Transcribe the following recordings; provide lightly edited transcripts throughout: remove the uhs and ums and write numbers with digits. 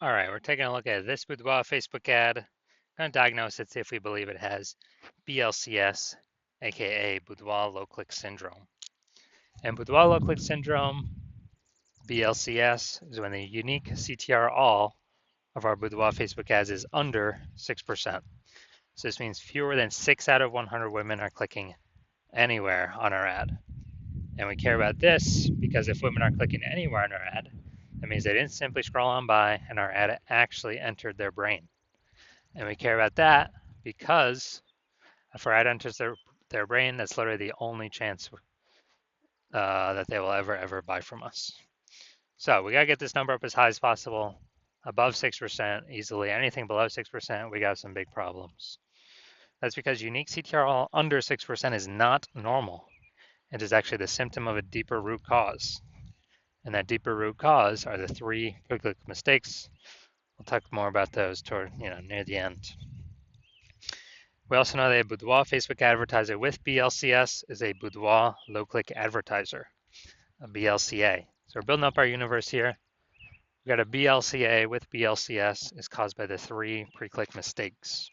All right, we're taking a look at this Boudoir Facebook ad. Going to diagnose it, see if we believe it has BLCS, aka Boudoir Low Click Syndrome. And Boudoir Low Click Syndrome, BLCS, is when the unique CTR all of our Boudoir Facebook ads is under 6%. So this means fewer than 6 out of 100 women are clicking anywhere on our ad. And we care about this because if women are clicking anywhere on our ad, that means they didn't simply scroll on by and our ad actually entered their brain. And we care about that because if our ad enters their brain, that's literally the only chance that they will ever buy from us. So we got to get this number up as high as possible, above 6% easily. Anything below 6%, we got some big problems. That's because unique CTRL under 6% is not normal. It is actually the symptom of a deeper root cause. And that deeper root cause are the 3 quick mistakes. We'll talk more about those toward, near the end. We also know that a Boudoir Facebook advertiser with BLCS is a Boudoir low-click advertiser, a BLCA. So we're building up our universe here. We got a BLCA with BLCS is caused by the 3 pre-click mistakes.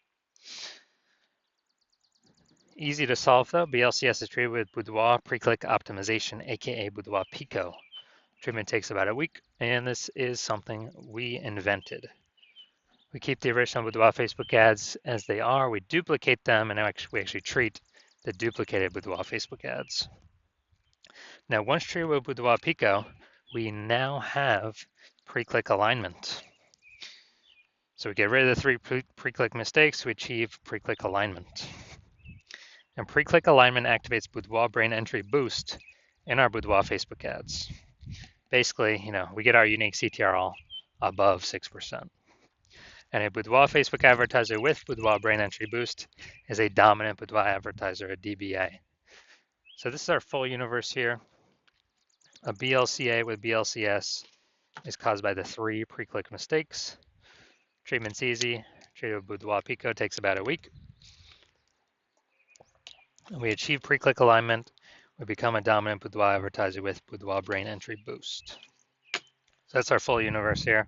Easy to solve though. BLCS is treated with Boudoir pre-click optimization, aka Boudoir Pico. Treatment takes about a week, and this is something we invented. We keep the original Boudoir Facebook ads as they are. We duplicate them, and we actually treat the duplicated Boudoir Facebook ads. Now, once treated with Boudoir Pico, we now have pre-click alignment. So we get rid of the 3 pre-click mistakes. We achieve pre-click alignment. And pre-click alignment activates Boudoir brain entry boost in our Boudoir Facebook ads. Basically, we get our unique CTRL above 6%. And a Boudoir Facebook advertiser with Boudoir brain entry boost is a dominant Boudoir advertiser, a DBA. So this is our full universe here. A BLCA with BLCS is caused by the 3 pre-click mistakes. Treatment's easy. Treated with Boudoir Pico takes about a week. We achieve pre-click alignment. We become a dominant Boudoir advertiser with Boudoir brain entry boost. So that's our full universe here.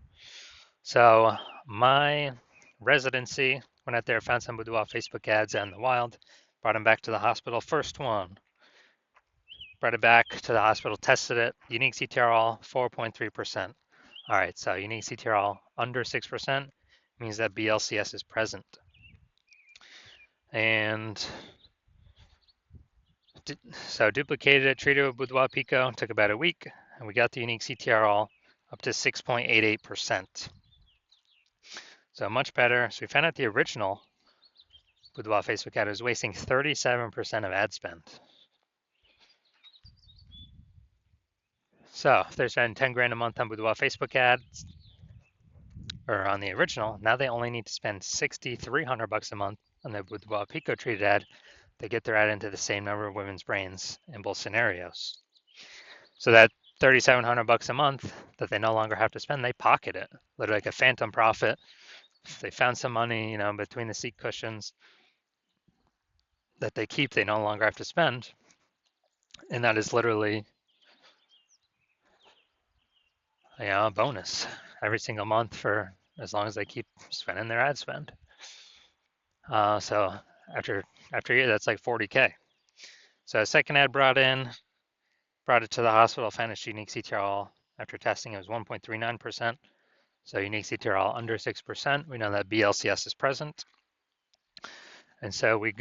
So my residency, went out there, found some Boudoir Facebook ads out in the wild, brought them back to the hospital. First one, brought it back to the hospital, tested it. Unique CTRL, 4.3%. All right, so unique CTRL under 6% means that BLCS is present. And so duplicated it, treated with Boudoir Pico, took about a week, and we got the unique CTRL up to 6.88%. So much better. So we found out the original Boudoir Facebook ad was wasting 37% of ad spend. So if they're spending 10 grand a month on Boudoir Facebook ads, or on the original, now they only need to spend 6,300 bucks a month on the Boudoir Pico treated ad to get their ad into the same number of women's brains in both scenarios. So that 3,700 bucks a month that they no longer have to spend, they pocket it, literally like a phantom profit. They found some money, between the seat cushions that they keep, they no longer have to spend. And that is literally, a bonus every single month for as long as they keep spending their ad spend. So after a year, that's like 40K. So a second ad brought it to the hospital, found its unique CTRL. After testing, it was 1.39%. So unique CTRL under 6%. We know that BLCS is present. And so we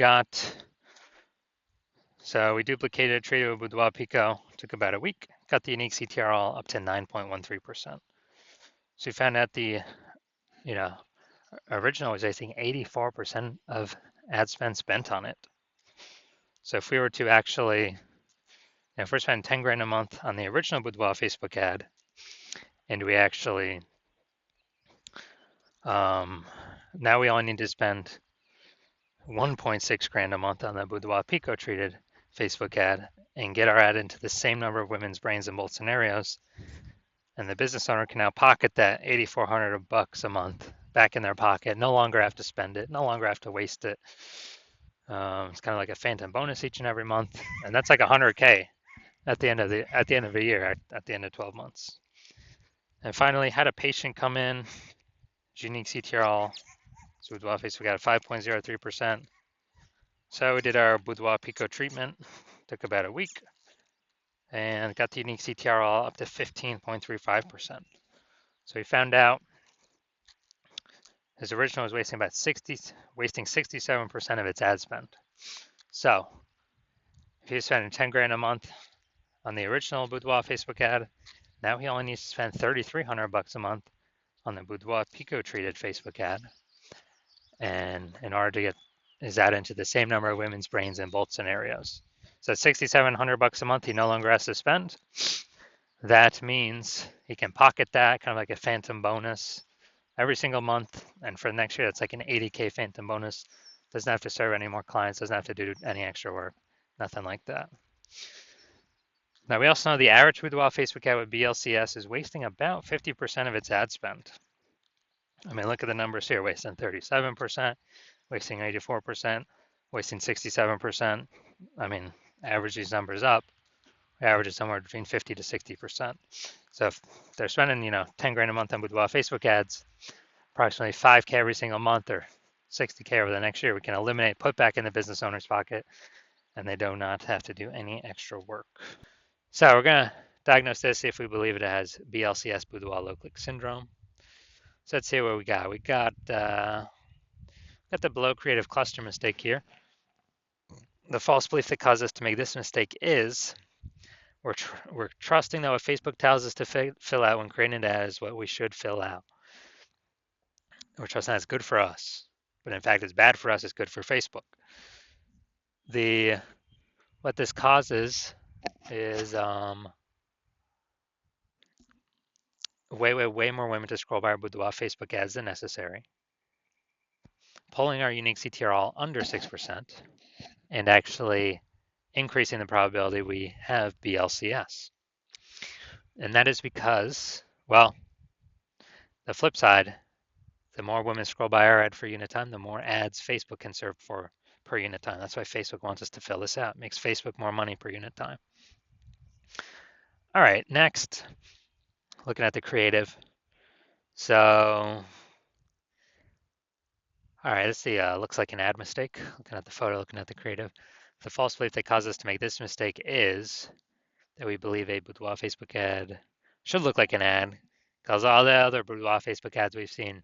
duplicated, treated with Boudoir Pico, took about a week, got the unique CTRL up to 9.13%. So we found out the, original was, I think, 84% of ad spend spent on it. So if we were to actually, if we're spending 10 grand a month on the original Boudoir Facebook ad, and we actually, now we only need to spend 1.6 grand a month on the Boudoir Pico treated Facebook ad and get our ad into the same number of women's brains in both scenarios. And the business owner can now pocket that 8,400 bucks a month back in their pocket, no longer have to spend it, no longer have to waste it. It's kind of like a phantom bonus each and every month. And that's like 100K at the end of a year, at the end of 12 months. And finally, had a patient come in unique CTRL. So Boudoir Facebook ad 5.03%. So we did our Boudoir Pico treatment. Took about a week. And got the unique CTRL up to 15.35%. So we found out his original was wasting 67% of its ad spend. So if he was spending 10 grand a month on the original Boudoir Facebook ad, now he only needs to spend $3,300 a month on the Boudoir Pico treated Facebook ad. And in order to get his ad into the same number of women's brains in both scenarios. So $6,700 a month he no longer has to spend. That means he can pocket that, kind of like a phantom bonus every single month. And for next year, that's like an 80K phantom bonus. Doesn't have to serve any more clients, doesn't have to do any extra work, nothing like that. Now, we also know the average Boudoir Facebook ad with BLCS is wasting about 50% of its ad spend. I mean, look at the numbers here, wasting 37%, wasting 84%, wasting 67%. I mean, average these numbers up, we average is somewhere between 50 to 60%. So if they're spending, 10 grand a month on Boudoir Facebook ads, approximately 5K every single month or 60K over the next year, we can eliminate, put back in the business owner's pocket, and they do not have to do any extra work. So we're going to diagnose this, see if we believe it has BLCS, Boudoir low click syndrome. So let's see what we got. We got the below creative cluster mistake here. The false belief that caused us to make this mistake is we're trusting that what Facebook tells us to fill out when creating an ad is what we should fill out. We're trusting that's good for us, but in fact it's bad for us, it's good for Facebook. What this causes is way more women to scroll by our Boudoir Facebook ads than necessary, pulling our unique CTRL under 6%, and actually increasing the probability we have BLCS. And that is because, well, the flip side, the more women scroll by our ad for unit time, the more ads Facebook can serve for per unit time. That's why Facebook wants us to fill this out. It makes Facebook more money per unit time. All right, next, looking at the creative. So, all right, let's see. Looks like an ad mistake. Looking at the photo, looking at the creative. The false belief that caused us to make this mistake is that we believe a Boudoir Facebook ad should look like an ad, because all the other Boudoir Facebook ads we've seen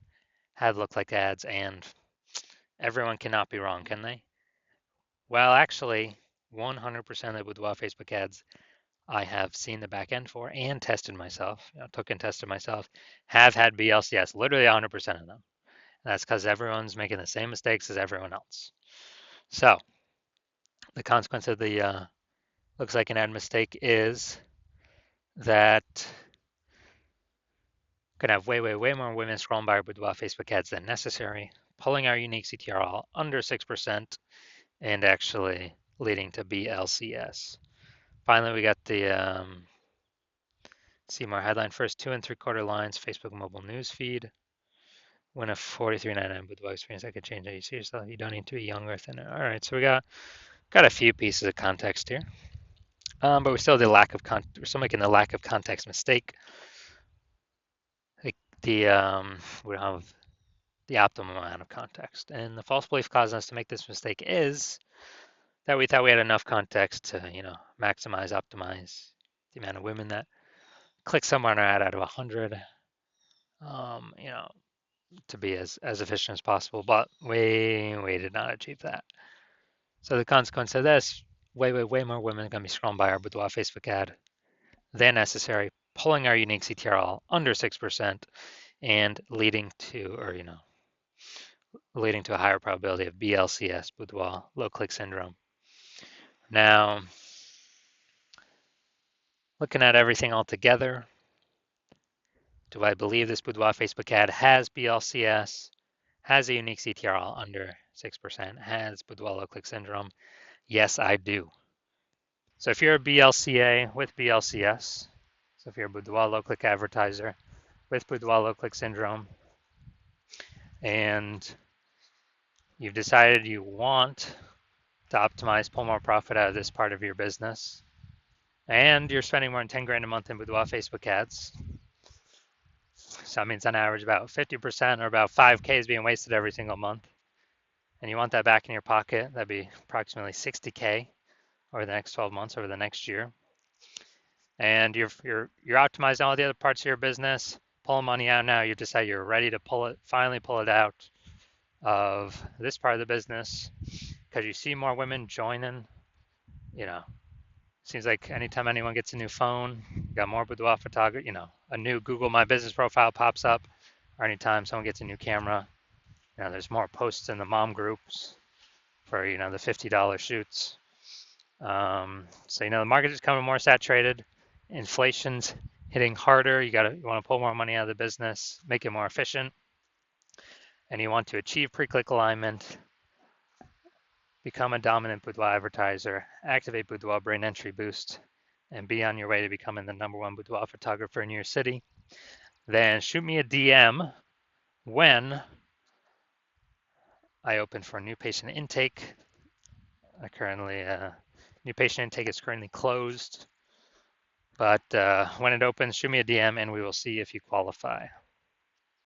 have looked like ads, and everyone cannot be wrong, can they? Well, actually, 100% of the Boudoir Facebook ads I have seen the back end for and tested myself, took and tested myself, have had BLCS, literally 100% of them. And that's because everyone's making the same mistakes as everyone else. So the consequence of the looks like an ad mistake is that going to have way more women scrolling by our Boudoir Facebook ads than necessary, pulling our unique CTRL under 6%, and actually leading to BLCS. Finally, we got the see more headline first 2 3/4 lines, Facebook mobile news feed. Win a $43.99 Boudoir experience. I could change how you see yourself. You don't need to be young or thinner. All right, so we got a few pieces of context here, but we're still we're still making the lack of context mistake. Like we don't have the optimum amount of context, and the false belief causing us to make this mistake is that we thought we had enough context to maximize, optimize the amount of women that click somewhere on our ad out of 100. To be as efficient as possible, but we did not achieve that. So the consequence of this, way more women are going to be scrolling by our Boudoir Facebook ad than necessary, pulling our unique CTRL under 6% and leading to a higher probability of BLCS, Boudoir low click syndrome. Now, looking at everything all together, do I believe this Boudoir Facebook ad has BLCS, has a unique CTRL under 6%, has Boudoir low click syndrome? Yes, I do. So if you're a BLCA with BLCS, so if you're a Boudoir low click advertiser with Boudoir low click syndrome, and you've decided you want to optimize, pull more profit out of this part of your business, and you're spending more than 10 grand a month in Boudoir Facebook ads, So that means on average about 50% or about 5K is being wasted every single month. And you want that back in your pocket. That'd be approximately 60K over the next 12 months, over the next year. And you're optimizing all the other parts of your business, pulling money out now. You decide you're ready to finally pull it out of this part of the business because you see more women joining. You know, seems like anytime anyone gets a new phone, you got more boudoir photography. A new Google My Business profile pops up, or anytime someone gets a new camera, there's more posts in the mom groups for the $50 shoots. So the market is becoming more saturated. Inflation's hitting harder. You want to pull more money out of the business, make it more efficient, and you want to achieve pre-click alignment, become a dominant boudoir advertiser, activate boudoir brain entry boost, and be on your way to becoming the #1 boudoir photographer in your city. Then shoot me a DM when I open for new patient intake. New patient intake is currently closed, but when it opens, shoot me a DM and we will see if you qualify.